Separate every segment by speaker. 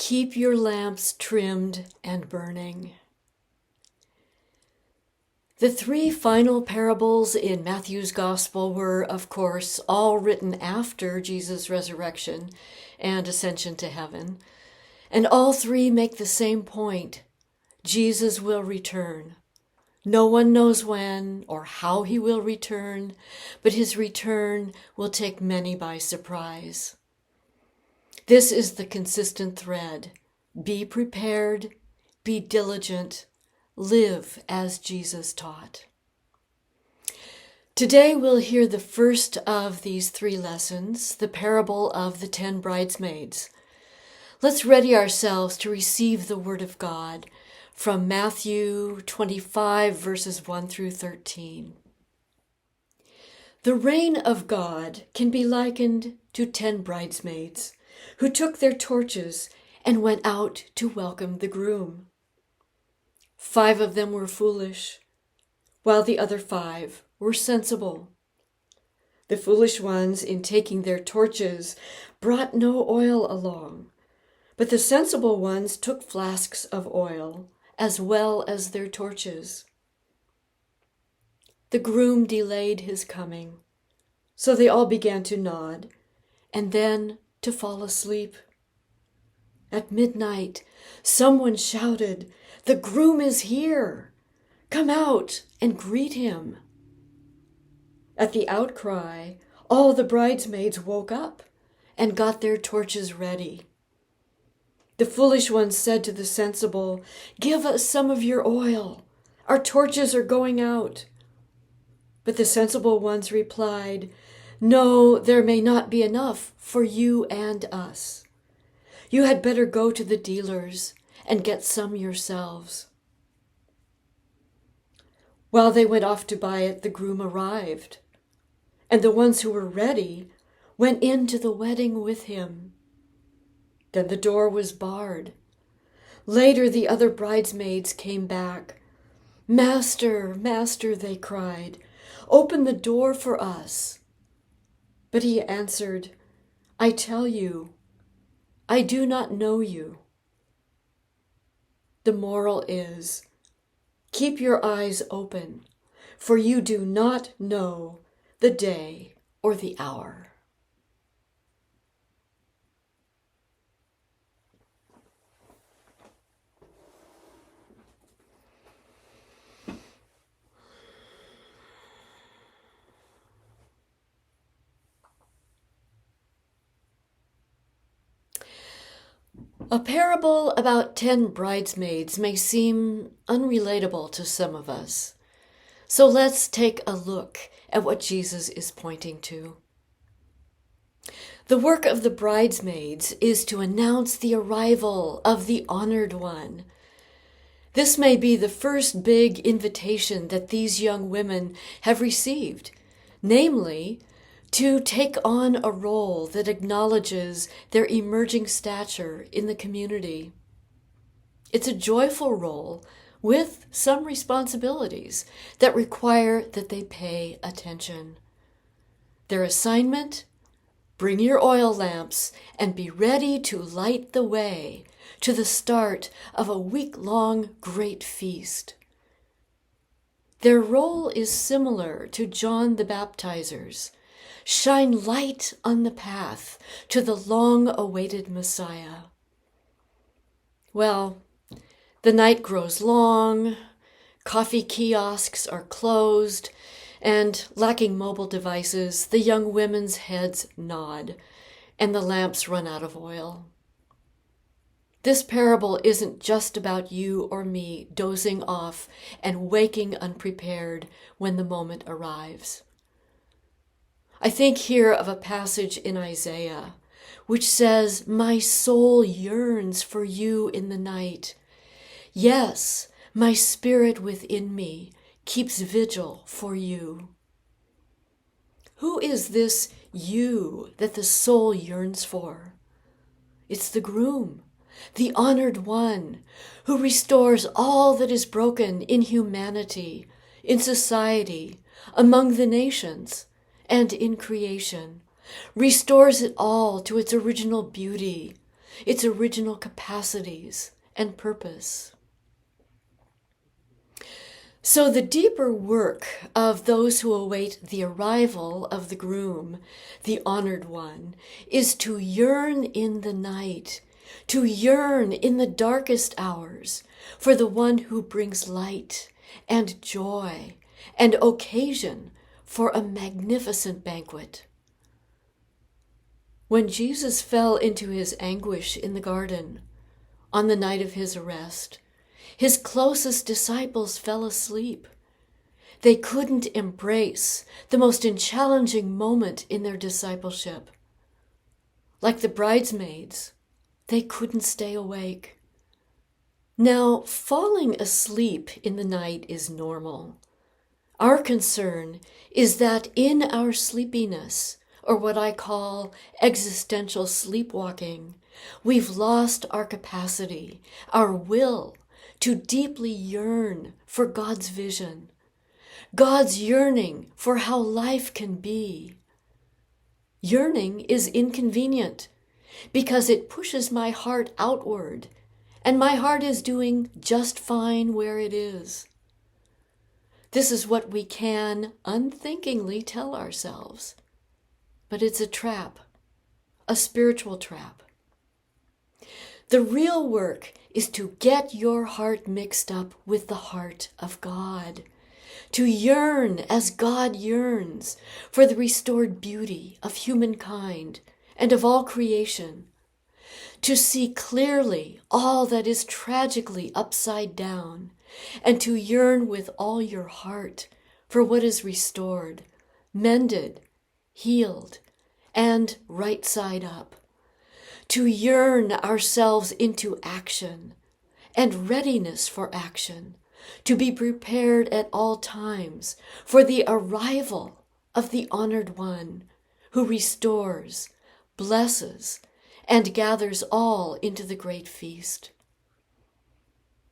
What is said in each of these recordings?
Speaker 1: keep your lamps trimmed and burning. The three final parables in Matthew's Gospel were, of course, all written after Jesus' resurrection and ascension to heaven, and all three make the same point. Jesus will return. No one knows when or how he will return, but his return will take many by surprise. This is the consistent thread. Be prepared, be diligent, live as Jesus taught. Today we'll hear the first of these three lessons, the parable of the 10 bridesmaids. Let's ready ourselves to receive the word of God from Matthew 25, verses 1 through 13. The reign of God can be likened to 10 bridesmaids who took their torches and went out to welcome the groom. 5 of them were foolish, while the other 5 were sensible. The foolish ones, in taking their torches, brought no oil along, but the sensible ones took flasks of oil, as well as their torches. The groom delayed his coming, so they all began to nod, and then to fall asleep. At midnight, someone shouted, "The groom is here! Come out and greet him!" At the outcry, all the bridesmaids woke up and got their torches ready. The foolish ones said to the sensible, "Give us some of your oil. Our torches are going out." But the sensible ones replied, "No, there may not be enough for you and us. You had better go to the dealers and get some yourselves." While they went off to buy it, the groom arrived, and the ones who were ready went into the wedding with him. Then the door was barred. Later, the other bridesmaids came back. "Master, Master," they cried, "open the door for us." But he answered, "I tell you, I do not know you." The moral is, keep your eyes open, for you do not know the day or the hour. A parable about 10 bridesmaids may seem unrelatable to some of us. So let's take a look at what Jesus is pointing to. The work of the bridesmaids is to announce the arrival of the honored one. This may be the first big invitation that these young women have received, namely, to take on a role that acknowledges their emerging stature in the community. It's a joyful role with some responsibilities that require that they pay attention. Their assignment: bring your oil lamps and be ready to light the way to the start of a week-long great feast. Their role is similar to John the Baptizer's. Shine light on the path to the long-awaited Messiah. Well, the night grows long, coffee kiosks are closed, and lacking mobile devices, the young women's heads nod, and the lamps run out of oil. This parable isn't just about you or me dozing off and waking unprepared when the moment arrives. I think here of a passage in Isaiah, which says, "My soul yearns for you in the night. Yes, my spirit within me keeps vigil for you." Who is this you that the soul yearns for? It's the groom, the honored one, who restores all that is broken in humanity, in society, among the nations, and in creation, restores it all to its original beauty, its original capacities and purpose. So the deeper work of those who await the arrival of the groom, the honored one, is to yearn in the night, to yearn in the darkest hours for the one who brings light and joy and occasion for a magnificent banquet. When Jesus fell into his anguish in the garden on the night of his arrest, his closest disciples fell asleep. They couldn't embrace the most challenging moment in their discipleship. Like the bridesmaids, they couldn't stay awake. Now, falling asleep in the night is normal. Our concern is that in our sleepiness, or what I call existential sleepwalking, we've lost our capacity, our will, to deeply yearn for God's vision, God's yearning for how life can be. Yearning is inconvenient because it pushes my heart outward, and my heart is doing just fine where it is. This is what we can unthinkingly tell ourselves, but it's a trap, a spiritual trap. The real work is to get your heart mixed up with the heart of God, to yearn as God yearns for the restored beauty of humankind and of all creation, to see clearly all that is tragically upside down, and to yearn with all your heart for what is restored, mended, healed, and right side up. To yearn ourselves into action and readiness for action, to be prepared at all times for the arrival of the honored one who restores, blesses, and gathers all into the great feast.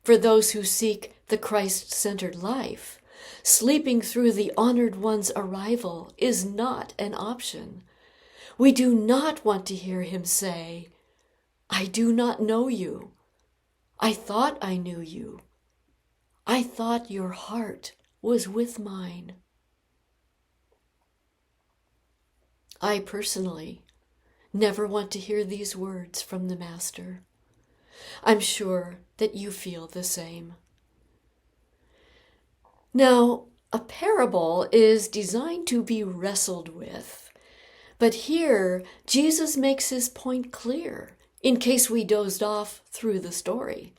Speaker 1: For those who seek the Christ-centered life, sleeping through the honored one's arrival is not an option. We do not want to hear him say, "I do not know you. I thought I knew you. I thought your heart was with mine." I personally never want to hear these words from the Master. I'm sure that you feel the same. Now, a parable is designed to be wrestled with. But here, Jesus makes his point clear, in case we dozed off through the story.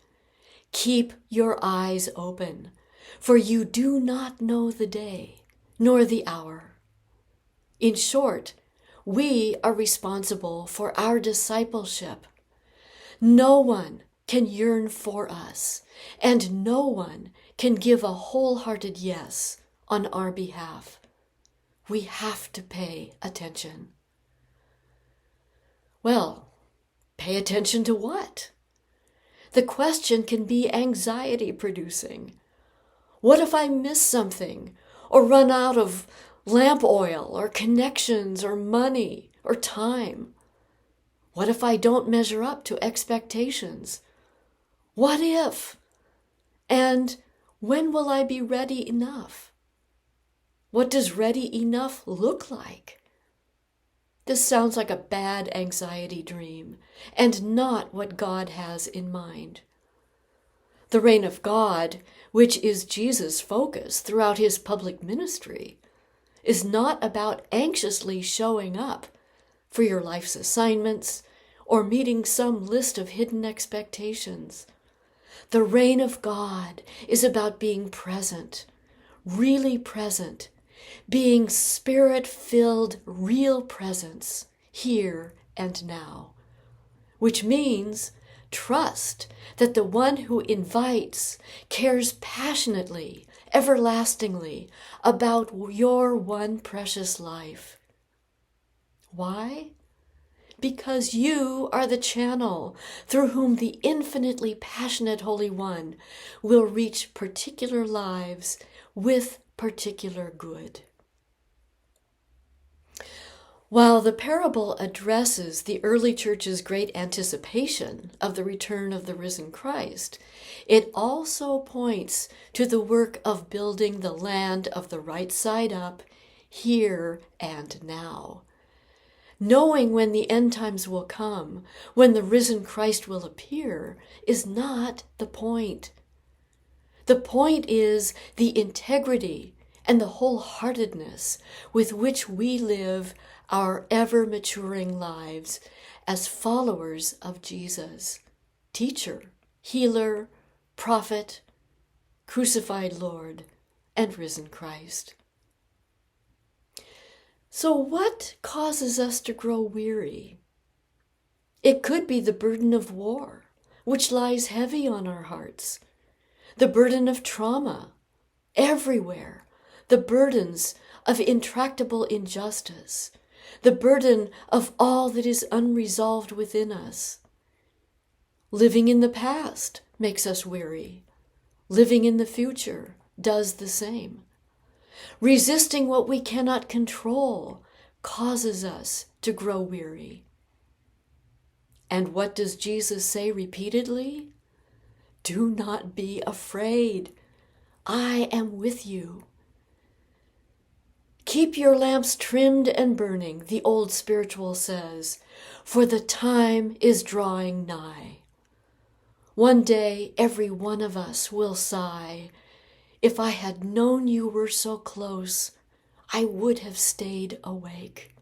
Speaker 1: Keep your eyes open, for you do not know the day, nor the hour. In short, we are responsible for our discipleship. No one can yearn for us, and no one can give a wholehearted yes on our behalf. We have to pay attention. Well, pay attention to what? The question can be anxiety-producing. What if I miss something, or run out of lamp oil, or connections, or money, or time? What if I don't measure up to expectations? What if? And when will I be ready enough? What does ready enough look like? This sounds like a bad anxiety dream, and not what God has in mind. The reign of God, which is Jesus' focus throughout his public ministry, is not about anxiously showing up for your life's assignments or meeting some list of hidden expectations. The reign of God is about being present, really present, being spirit-filled, real presence here and now, which means trust that the one who invites cares passionately, everlastingly about your one precious life. Why? Because you are the channel through whom the infinitely passionate Holy One will reach particular lives with particular good. While the parable addresses the early church's great anticipation of the return of the risen Christ, it also points to the work of building the land of the right side up, here and now. Knowing when the end times will come, when the risen Christ will appear, is not the point. The point is the integrity and the wholeheartedness with which we live our ever-maturing lives as followers of Jesus, teacher, healer, prophet, crucified Lord, and risen Christ. So what causes us to grow weary? It could be the burden of war, which lies heavy on our hearts, the burden of trauma everywhere, the burdens of intractable injustice, the burden of all that is unresolved within us. Living in the past makes us weary. Living in the future does the same. Resisting what we cannot control causes us to grow weary. And what does Jesus say repeatedly? Do not be afraid. I am with you. Keep your lamps trimmed and burning, the old spiritual says, for the time is drawing nigh. One day every one of us will sigh, if I had known you were so close, I would have stayed awake.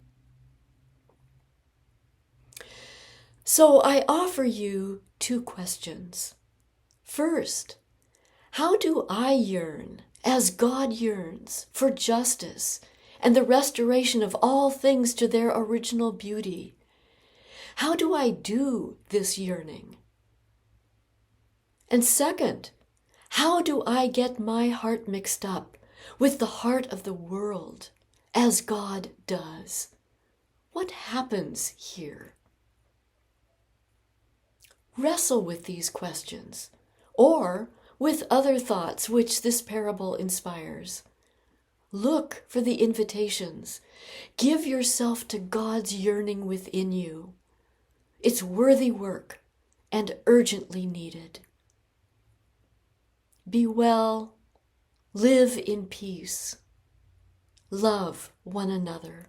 Speaker 1: So I offer you two questions. First, how do I yearn, as God yearns, for justice and the restoration of all things to their original beauty? How do I do this yearning? And second, how do I get my heart mixed up with the heart of the world, as God does? What happens here? Wrestle with these questions, or with other thoughts which this parable inspires. Look for the invitations. Give yourself to God's yearning within you. It's worthy work and urgently needed. Be well, live in peace, love one another.